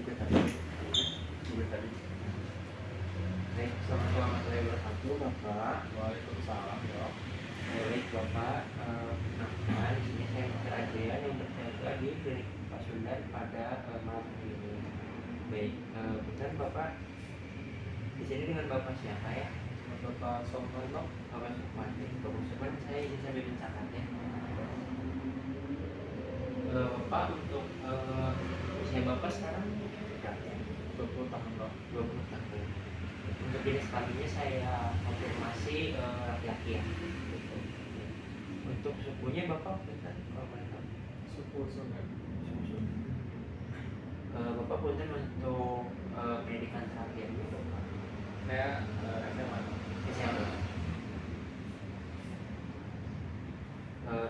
juga tadi. Juga tadi. Baik, selamat sore wabarakatuh Bapak. Waalaikumsalam ya. Baik Bapak, nah di sini saya Dr. Adrian yang berjaga di klinik Pasundan pada malam hari ini. Baik, kemudian Bapak di sini dengan Bapak siapa ya? Bapak Somarno. Bapak Sukmati. Bapak Sukmati, saya izin sambil mencatat ya. Bapak untuk usia Bapak sekarang berapa ya? 20 tahun loh. 20 tahun. Untuk jenis kelaminnya saya konfirmasi laki-laki ya. Untuk sukunya Bapak punten kalau boleh tahu. Suku Sunda. Bapak punten untuk pendidikan terakhirnya Bapak. Saya SMA. SMA.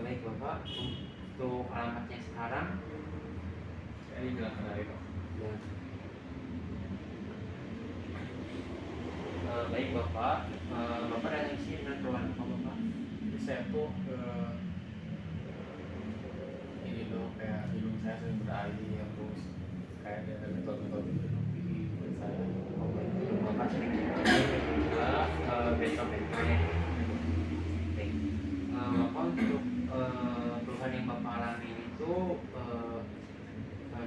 Baik Bapak, untuk alamatnya sekarang Saya di Jalan Kendari Pak. ya. Baik Bapak, Bapak datang sini dengan keluhan apa Bapak? Jadi saya tuh ini loh kayak hidung saya sering berair terus kayak ada getol-getol gitu di hidung saya. Bapak sering juga bentrok-bentrok ya. Baik, Bapak untuk keluhan yang Bapak alami itu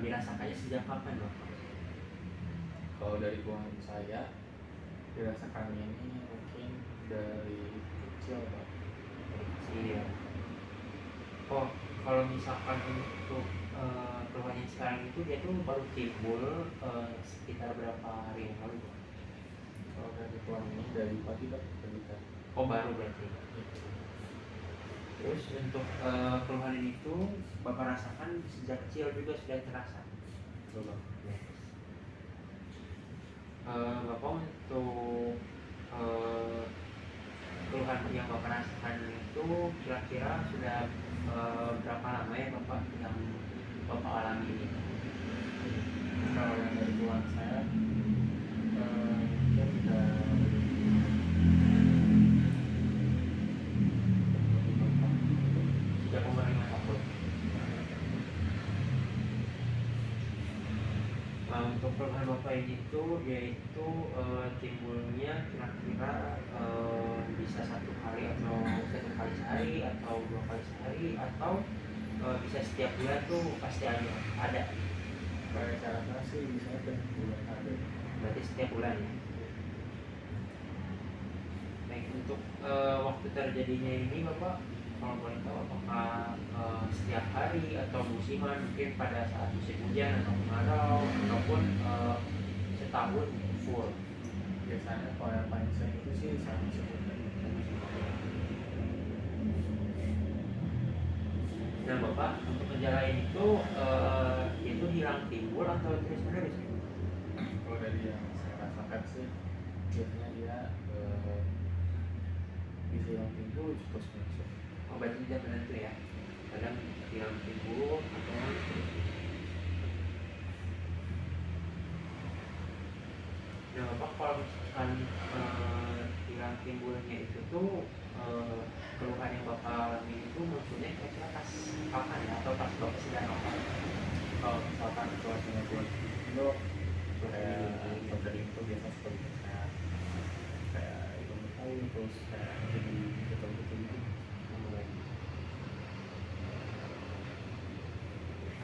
dirasakannya sejak kapan Bapak? Kalau dari keluhan saya dirasakannya ini mungkin dari kecil Pak. Iya. Oh, kalau misalkan untuk keluhan yang sekarang itu dia tuh baru timbul sekitar berapa hari yang lalu? Kalau dari keluhan ini dari pagi Pak, dari tadi. Oh, baru berarti. Terus untuk keluhan ini tuh Bapak rasakan sejak kecil juga sudah terasa. Coba. Yes. Bapak untuk keluhan yang Bapak rasakan itu kira-kira sudah berapa lama ya Bapak yang Bapak alami ini? Kalau yang dari keluhan saya mungkin udah Sejak umur 5 tahun. Untuk keluhan Bapak ini tuh yaitu timbulnya kira-kira bisa 1 kali atau 1 kali sehari atau 2 kali sehari atau bisa setiap bulan tuh pasti ada. kayak saya rasa sih bisa ada bulan ada. Berarti setiap bulan ya. Baik, untuk waktu terjadinya ini Bapak kalau boleh tahu apakah setiap hari atau musiman, mungkin pada saat musim hujan atau kemarau ataupun setahun full? Biasanya kalau yang paling sering itu sih sama sebenarnya. Nah Bapak, untuk gejala ini tuh itu hilang timbul atau terus menerus? Kalau dari yang saya rasakan sih biasanya dia bisa yang timbul terus masuk. Oh, berarti tidak menentu ya, kadang hilang timbul atau nah Bapak kalau misalkan hilang timbulnya itu tuh keluhan yang Bapak alami itu munculnya kira-kira pas kapan ya, atau pas Bapak sedang apa? Kalau misalkan cuacanya buat itu kayak terjadi itu biasa seperti kayak itu tahu terus kayak jadi betul-betul gitu.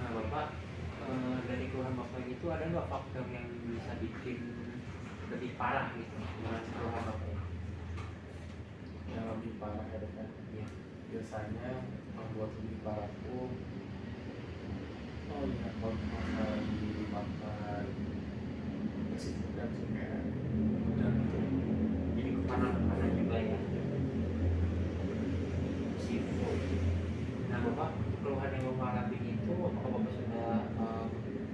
Nah Bapak, dari keluhan Bapak itu ada nggak faktor yang bisa bikin lebih parah gitu dengan keluhan Bapak ini? Yang lebih parah ya kan Ya. biasanya membuat lebih parah tuh kalau masalah dimakan masih sedang sih kayak udang gitu. Jadi kepala juga ya, seafood. Nah Bapak, keluhan yang Bapak alami itu apakah Bapak sudah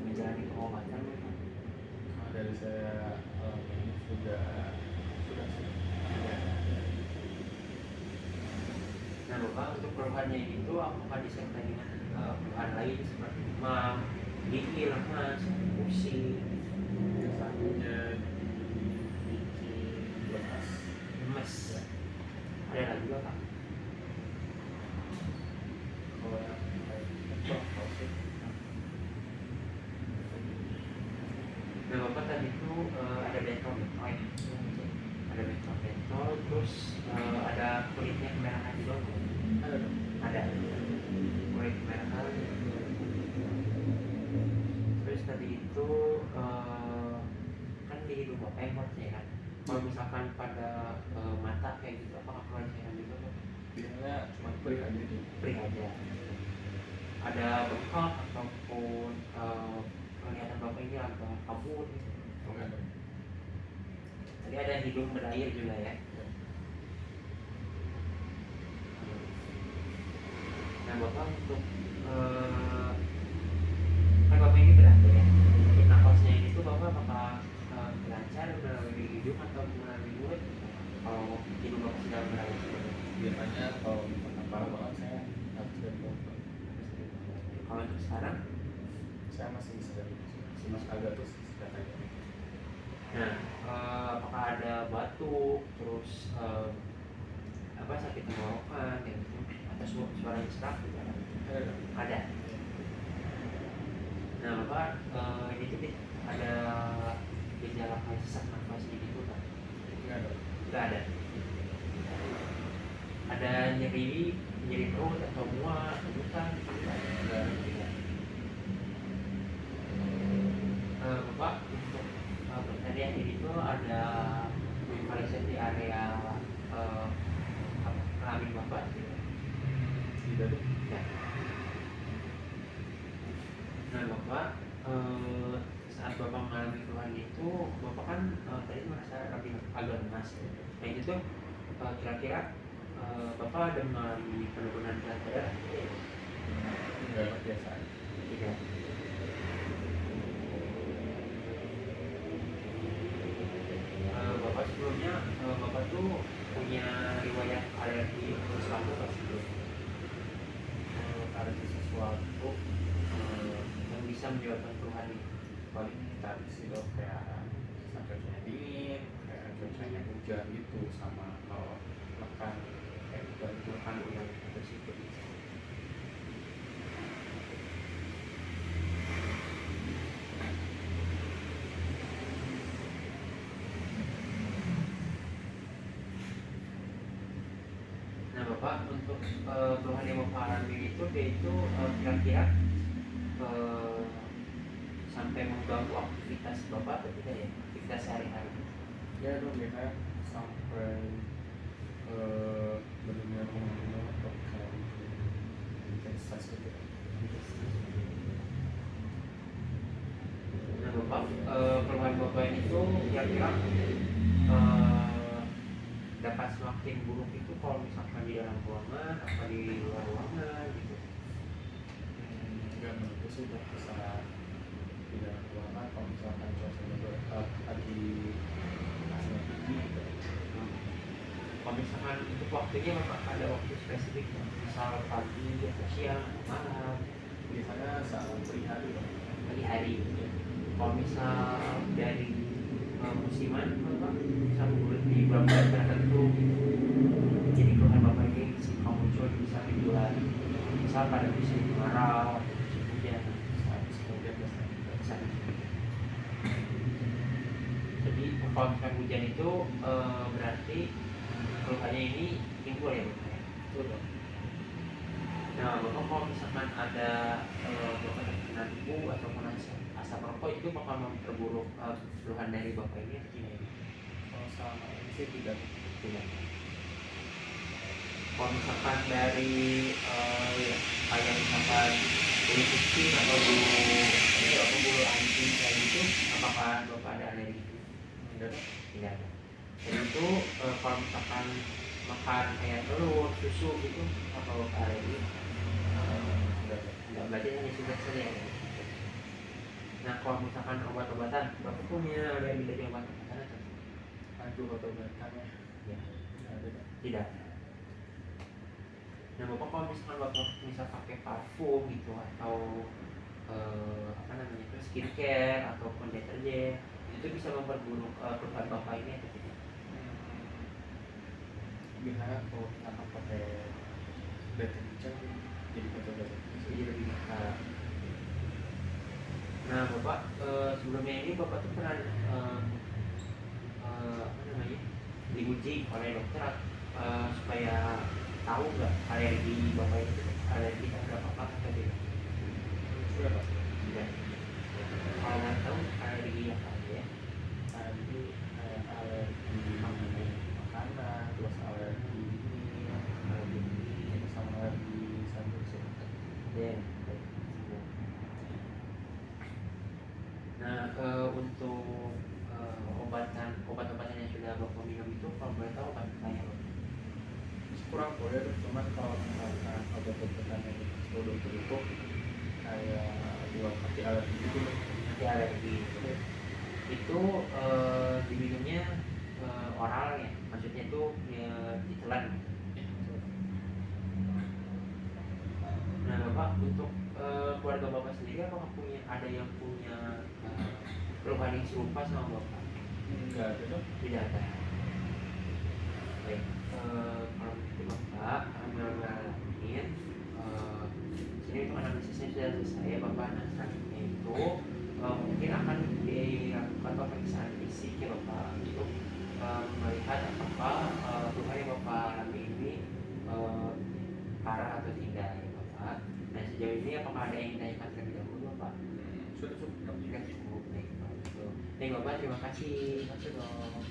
menjalani pengobatan? Nah, dari saya ini sudah sih. Nah Bapak, untuk keluhannya itu apakah disertai dengan keluhan lain seperti demam, gigi, lemas, pusing? Biasanya bikin lemas. Lemes. Ada lagi Bapak? Kalau yang kayak apa sih obat-obatan itu ada bentol-bentol ya. Ada bentol-bentol, terus ada kulitnya kemerahan juga nggak? Ada dong. Ada kulit kemerahan. Terus tadi itu kan di hidung bapak yang buat cairan. Kalau misalkan pada mata kayak gitu, apakah keluar cairan juga Pak? Biasanya cuma perih aja gitu. Perih aja. Ada bengkak ataupun kelihatan bapak ini agak kabur gitu. Enggak ada. Tadi ada hidung berair juga ya. Nah bapak untuk kan bapak ini berat ya. Untuk nafasnya ini tuh bapak apakah lancar melalui hidung atau melalui mulut? Kalau hidung bapak sedang berair. Biasanya kalau misalkan parah banget saya harus dari dokter. Kalau untuk sekarang Saya masih bisa dari mas agak terus sudah aja. nah apakah ada batuk terus apa sakit tenggorokan kayak gitu atau suaranya serak gitu Ada dong. ada. Nah bapak ini tuh ada gejala kayak sesak nafas gitu kan? Enggak ada. Nggak ada. Ada nyeri perut atau mual kejutan gitu kan? Enggak ada. Bapak untuk bakteri ini tuh ada lokalisasi di area kelamin bapak gitu. Tidak ada. Ya. Nah bapak saat bapak mengalami keluhan itu bapak kan tadi merasa lagi agak lemas ya. Nah itu tuh kira-kira bapak ada mengalami penurunan berat badan? Enggak biasa aja. Tidak. Bapak sebelumnya bapak tuh punya riwayat alergi sesuatu apa sebelum? Ada sesuatu Yang bisa menyebabkan keluhan ini? paling tadi sih dok kayak cuacanya dingin, kayak cuacanya hujan gitu, sama kalau makan kayak hujan itu Keluhan ulang tersebut. Nah bapak untuk keluhan yang bapak alami itu dia itu kira-kira sampai mengganggu aktivitas bapak atau tidak ya, aktivitas sehari-hari? ya dok biasanya sampai benar-benar mengguna atau kayak stres gitu. Nah bapak keluhan bapak ini tuh kira-kira dapat semakin buruk itu kalau misalkan di dalam ruangan atau di luar ruangan gitu? Enggak menurutku sih dok bisa di dalam ruangan kalau misalkan cuacanya lagi aslinya tinggi gitu. Kalau misalkan untuk waktunya bapak ada waktu spesifik misal pagi atau siang atau malam Biasanya saat pagi hari dok. pagi hari gitu. Kalau misal dari musiman bapak bisa di bulan-bulan tertentu gitu. Jadi keluhan bapak ini suka muncul bisa di bulan misal pada musim kemarau atau musim hujan Habis kemudian biasanya kita bisa. Jadi kalau misalkan hujan itu berarti keluhannya ini timbul ya bapak ya? itu dok. Nah bapak kalau misalkan ada bapak terkena debu ataupun asap rokok itu bakal memperburuk keluhan dari bapak ini atau tidak? Kalau selama ini sih tidak. Tidak. Kalau misalkan dari kayak misalkan bulu kucing atau bulu anjing kayak gitu, apakah bapak ada alergi? Enggak dok. Tidak ada. Dan itu kalau misalkan makan kayak telur, susu gitu, apa bapak alergi? Enggak dok. Enggak, berarti hanya sudah saja ya. Nah kalau misalkan obat-obatan, bapak punya alergi dari obat-obatan atau Aduh obat-obatannya ya? enggak ada dok. Tidak. Nah bapak kalau misalkan bapak bisa pakai parfum gitu atau apa namanya itu skincare ataupun deterjen itu bisa memperburuk keluhan bapak ini atau tidak? Biasanya kalau kita pakai deterjen jadi kotor-kotor. Jadi lebih Nah Bapak, sebelumnya ini Bapak tuh pernah apa namanya, diuji oleh dokter supaya tahu nggak alergi Bapak itu alergi terhadap apa atau tidak? Sudah Pak. Tidak. Kalau nggak tahu alergi apa aja ya? Tadi alergi makanan, terus alergi ini, sama alergi sabun sih. Ya, baik. Nah, untuk obat-obatan yang sudah Bapak minum itu kalau boleh tahu obat apa ya, Bapak? Kurang boleh, cuman kalau misalkan obat-obatan yang dikasih dokter itu kayak buat anti alergi gitu loh. Anti alergi itu diminumnya oral ya, maksudnya itu ditelan. Nah Bapak, untuk keluarga Bapak sendiri apakah ada yang punya keluhan yang serupa sama Bapak? Enggak ada dong. Tidak ada. Baik, kalau begitu Bapak, alhamdulillah, sini untuk analisisnya sudah selesai ya Bapak. Nah selanjutnya itu mungkin akan dilakukan pemeriksaan fisik ya Bapak untuk melihat apakah luka yang Bapak alami ini parah atau tidak ya Bapak. Nah sejauh ini apakah ada yang ditanyakan terlebih dahulu Bapak? Sudah cukup. Sudah cukup. Baik, Baik Bapak, terima kasih. Terima kasih dong.